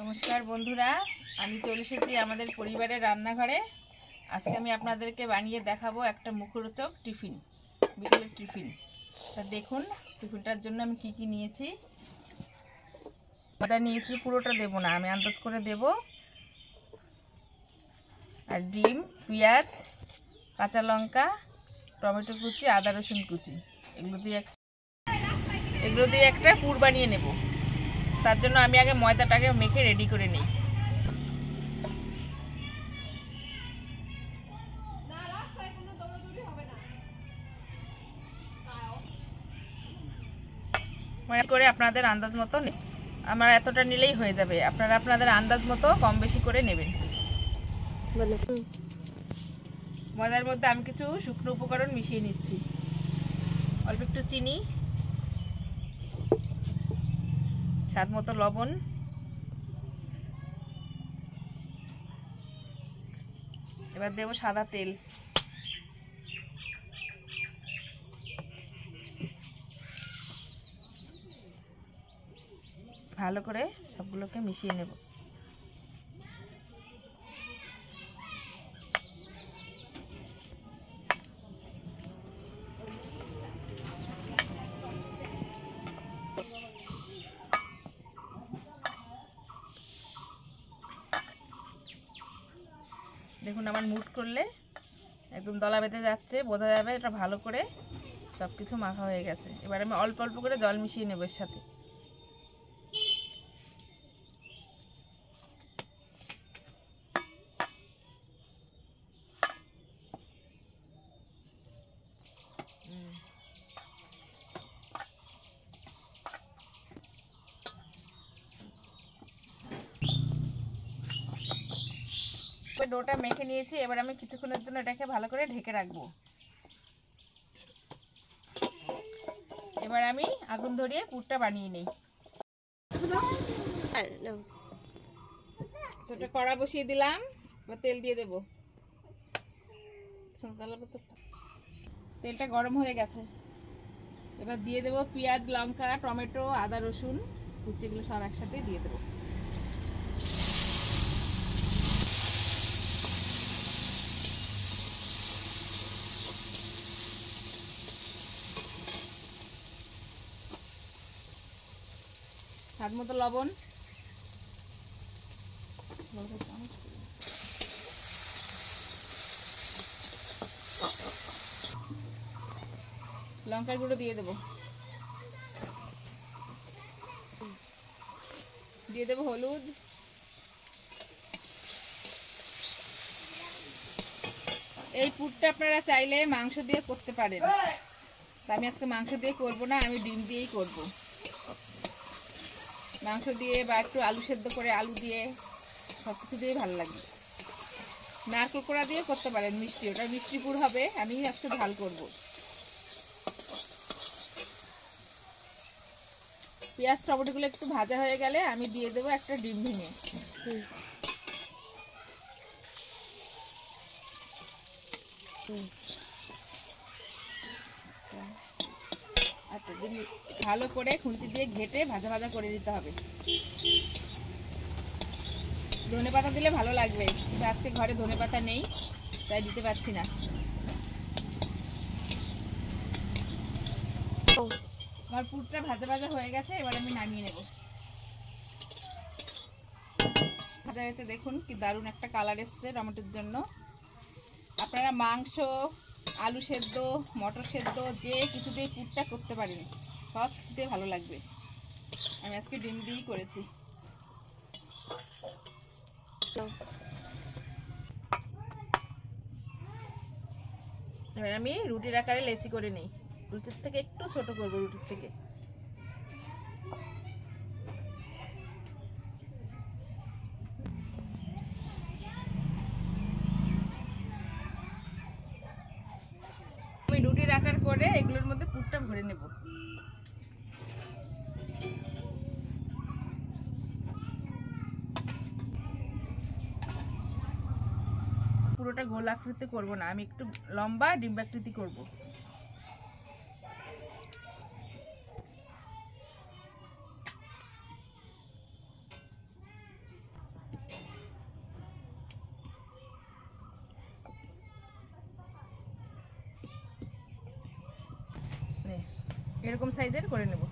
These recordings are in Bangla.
নমস্কার বন্ধুরা, আমি চলে এসেছি আমাদের পরিবারের রান্নাঘরে। আজকে আমি আপনাদেরকে বানিয়ে দেখাবো একটা মুখরোচক টিফিন, বিকেলের টিফিন। তা দেখুন টিফিনটার জন্য আমি কি কি নিয়েছি। ওটা নিয়েছি, পুরোটা দেবো না, আমি আন্দাজ করে দেব। আর ডিম, পেঁয়াজ, কাঁচা লঙ্কা, টমেটো কুচি, আদা রসুন কুচি, এগুলো দিয়ে একটা পুর বানিয়ে নেব। তার জন্য আমি আগে ময়দাটাকে মেখে রেডি করে নিই। করে আপনাদের আন্দাজ মতো, আমার এতটা নিলেই হয়ে যাবে, আপনারা আপনাদের আন্দাজ মতো কম বেশি করে নেবেন। ময়দার মধ্যে আমি কিছু শুকনো উপকরণ মিশিয়ে নিচ্ছি। অল্প একটু চিনি, স্বাদ মতো লবণ, এবার দেবো সাদা তেল। ভালো করে সবগুলোকে মিশিয়ে নেব। দেখুন আমার মুট করলে একদম দলা বেঁধে যাচ্ছে, বোঝা যাবে এটা ভালো করে সব কিছু মাখা হয়ে গেছে। এবার আমি অল্প অল্প করে জল মিশিয়ে নেব এর সাথে। ডোটা মেখে নিয়েছি, এবার আমি কিছুক্ষণের জন্য এটাকে ভালো করে ঢেকে রাখবো। এবার আমি আগুন ধরিয়ে পুরটা বানিয়ে নিই। ছোটো কড়া বসিয়ে দিলাম, এবার তেল দিয়ে দেবো। তেলটা গরম হয়ে গেছে, এবার দিয়ে দেবো পেঁয়াজ, লঙ্কা, টমেটো, আদা রসুন কুচিগুলো সব একসাথে দিয়ে দেবো। স্বাদ মতো লবণ, লঙ্কার গুঁড়ো দিয়ে দেবো, দিয়ে দেবো হলুদ, এই পুরটা আপনারা চাইলে মাংস দিয়ে করতে পারেন, আমি আজকে মাংস দিয়ে করব না, আমি ডিম দিয়েই করব। মাংস দিয়ে বা একটু আলু সেদ্ধ করে আলু দিয়ে সব কিছু দিয়ে ভালো লাগবে। নারকেল কোড়া দিয়ে করতে পারেন মিষ্টি, ওটা মিষ্টি পুর হবে, আমি আজকে ঝাল করব। পেঁয়াজ টমেটোগুলো একটু ভাজা হয়ে গেলে আমি দিয়ে দেবো একটা ডিম ভেঙে। ভালো করে খুন্তি দিয়ে ঘেটে ভাজা ভাজা করে দিতে হবে। ধনেপাতা দিলে ভালো লাগবে, কিন্তু আজকে ঘরে ধনেপাতা নেই, তাই দিতে পারছি না। আমার পুরটা ভাজা ভাজা হয়ে গেছে, এবার আমি নামিয়ে নেব। ভাজা হয়েছে, দেখুন কি দারুণ একটা কালার এসছে টমেটোর জন্য। আপনারা মাংস, আলু সেদ্ধ, মটর সেদ্ধ যে কিছু দিয়ে পুরটা করতে পারেন, সব কিছু দিয়ে ভালো লাগবে। আমি আজকে ডিম দিয়েই করেছি। এবার আমি রুটির আকারে লেচি করে নিই, রুটির থেকে একটু ছোট করবো, রুটির থেকে। আমি রুটির আকার করে এগুলোর মধ্যে পুরটা ভরে নেব। পুরোটা গোল আকৃতি করব না, আমি একটু লম্বা ডিম্বাকৃতি করব। এরকম সাইজের করে নেব।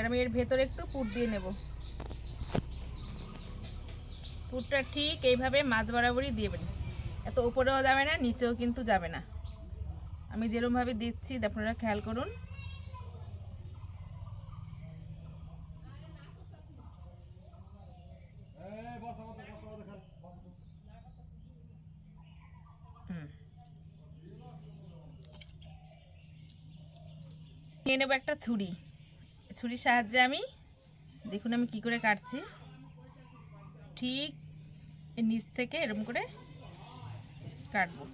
আমি এর ভেতরে একটু পুর দিয়ে নেব। পুরটা ঠিক এইভাবে মাছ বরাবরই দিবেন, এত উপরেও যাবে না নিচেও কিন্তু যাবে না। আমি যেরকম ভাবে দিচ্ছি আপনারা খেয়াল করুন। নিয়ে নেব একটা ছুরি। ছুরির সাহায্যে আমি দেখুন আমি কি করে কাটছি। ঠিক নিচ থেকে এরকম করে কাটবো।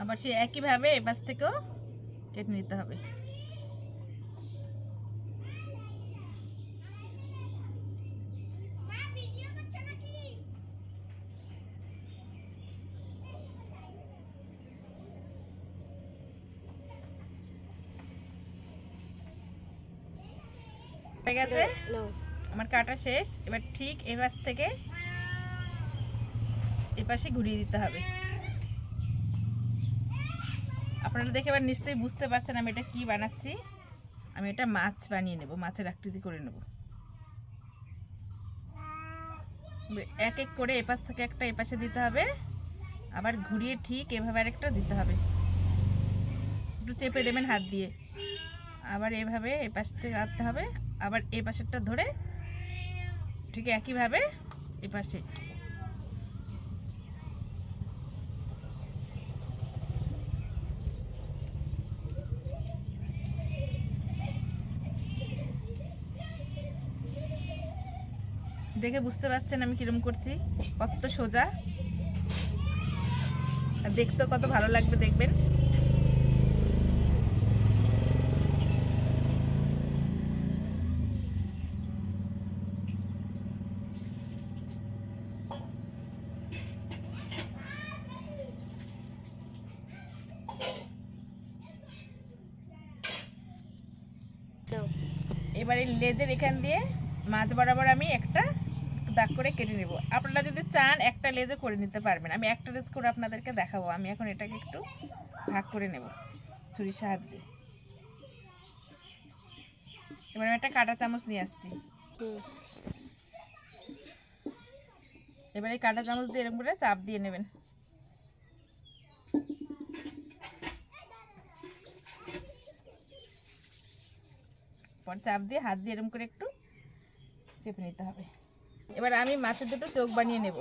আবার সে একইভাবে এপাশ থেকেও কেটে নিতে হবে। হয়ে গেছে আমার কাটা শেষ। এবার ঠিক এপাশ থেকে এপাশে ঘুরিয়ে দিতে হবে। আপনারা দেখে এবার নিশ্চয়ই বুঝতে পারছেন আমি এটা কি বানাচ্ছি। আমি এটা মাছ বানিয়ে নেব, মাছের আকৃতি করে নেব। এক এক করে এপাশ থেকে একটা এপাশে দিতে হবে, আবার ঘুরিয়ে ঠিক এভাবে আরেকটা দিতে হবে। একটু চেপে দেবেন হাত দিয়ে, আবার এভাবে এপাশ থেকে আনতে হবে, আবার এই পাশেরটা ধরে ঠিক একইভাবে এপাশে। দেখে বুঝতে পারছেন আমি কিরকম করছি, কত সোজা আর দেখতেও কত ভালো লাগবে দেখবেন। এবারে লেজের এখান দিয়ে মাছ বরাবর আমি একটা দাগ করে কেটে নেব। আপনারা যদি চান একটা লেজে করে নিতে পারবেন, আমি একটা লেজ করে আপনাদেরকে দেখাবো। আমি এখন এটাকে একটু ভাগ করে নেব ছুরির সাহায্যে। এবার আমি একটা কাঁটা চামচ নিয়ে আসছি। এবার এই কাঁটা চামচ দিয়ে এরকম করে চাপ দিয়ে নেবেন। পর চাপ দিয়ে হাত দিয়ে এরকম করে একটু চেপে নিতে হবে। এবার আমি মাছের দুটো চোখ বানিয়ে নেব।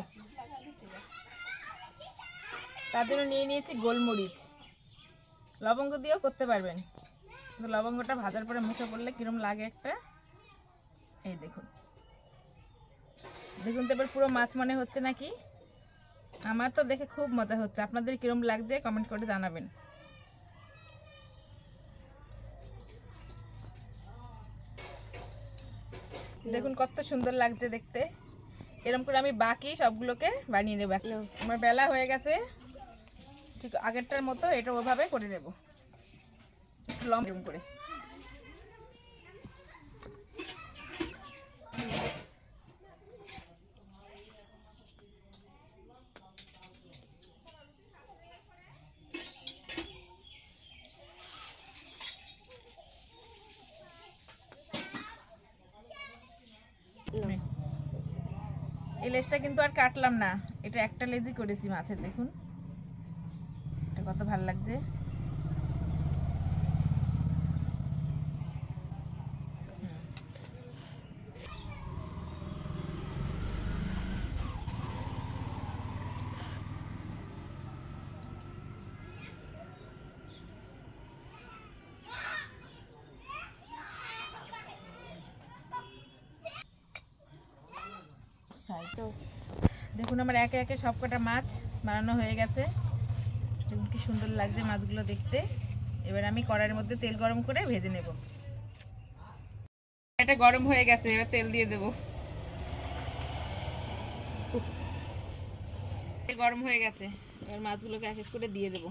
তার জন্য নিয়ে নিয়েছি গোলমরিচ, লবঙ্গ দিয়েও করতে পারবেন, কিন্তু লবঙ্গটা ভাজার পরে মুখে পড়লে কিরম লাগে একটা। এই দেখুন দেখুন তো এবার পুরো মাছ মনে হচ্ছে নাকি? আমার তো দেখে খুব মজা হচ্ছে। আপনাদের কিরম লাগছে কমেন্ট করে জানাবেন। দেখুন কত সুন্দর লাগছে দেখতে। এরকম করে আমি বাকি সবগুলোকে বানিয়ে নেব। আমার বেলা হয়ে গেছে, ঠিক আগেরটার মতো এটা ওভাবে করে নেব লম্বা করে। এই লেজটা কিন্তু আর কাটলাম না, এটা একটা লেজই করেছি মাছের। দেখুন এটা কত ভালো লাগছে। দেখুন আমার একে একে সবকটা মাছ বানানো হয়ে গেছে। দেখুন কি সুন্দর লাগছে মাছগুলো দেখতে। এবার আমি কড়াইয়ের মধ্যে তেল গরম করে ভেজে নেব। এটা গরম হয়ে গেছে, এবার তেল দিয়ে দেবো। তেল গরম হয়ে গেছে, এবার মাছগুলোকে এক এক করে দিয়ে দেবো।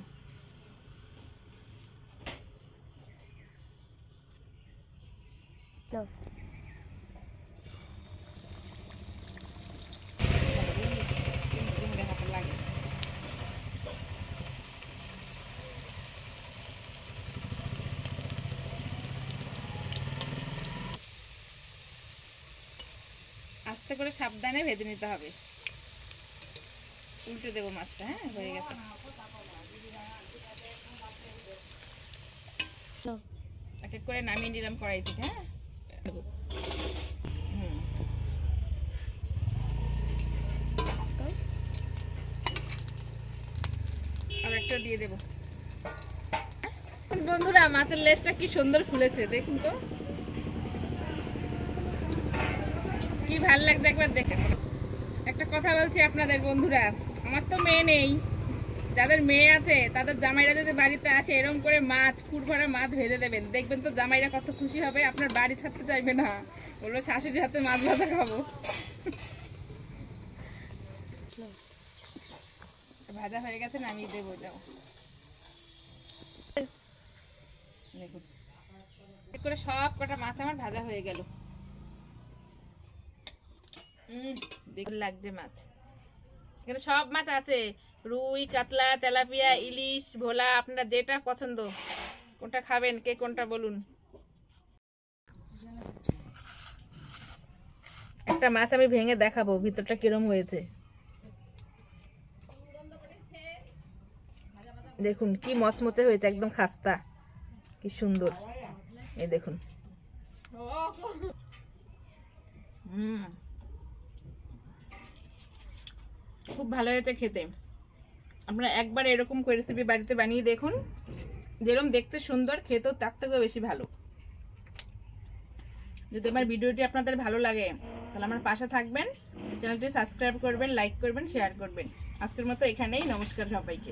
আস্তে করে সাবধানে ভেজে নিতে হবে। উল্টে দেবো মাছটা। হ্যাঁ, হয়ে গেছে। এক এক করে নামিয়ে নিলাম কড়াই থেকে। হ্যাঁ, আর একটা দিয়ে দেবো। বন্ধুরা, মাছের লেজটা কি সুন্দর ফুলেছে, দেখুন তো, কি ভালো লাগছে একবার দেখে। একটা কথা বলছি আপনাদের বন্ধুরা, আমার তো মেয়ে নেই, যাদের মেয়ে আছে তাদের জামাইরা যদি বাড়িতে আসে এরকম করে মাছ, ফুট ভরা মাছ ভেজে দেবেন, দেখবেন তো জামাইরা কত খুশি হবে, আপনার বাড়ি ছাড়তে চাইবে না, বললো শাশুড়ির হাতে মাছ ভাজা খাবো। ভাজা হয়ে গেছে, নামিয়ে দেবো। যাও, দেখুন এক করে সব কটা মাছ আমার ভাজা হয়ে গেল। দেখুন লাগছে মাছ, এখানে সব মাছ আছে, রুই, কাতলা, তেলাপিয়া, ইলিশ, ভোলা, আপনারা যেটা পছন্দ, কোনটা খাবেন, কে কোনটা বলুন। একটা মাছ আমি ভেঙে দেখাবো ভিতরটা কিরম হয়েছে, দেখুন কি মচমচে হয়েছে, একদম খাস্তা, কি সুন্দর, এই দেখুন। খুব ভালো হয়েছে খেতে। আপনারা একবার এরকম করে রেসিপি বাড়িতে বানিয়ে দেখুন, যেরকম দেখতে সুন্দর, খেতেও তার থেকেও বেশি ভালো। যদি আমার ভিডিওটি আপনাদের ভালো লাগে তাহলে আমার পাশে থাকবেন, চ্যানেলটি সাবস্ক্রাইব করবেন, লাইক করবেন, শেয়ার করবেন। আজকের মতো এখানেই, নমস্কার সবাইকে।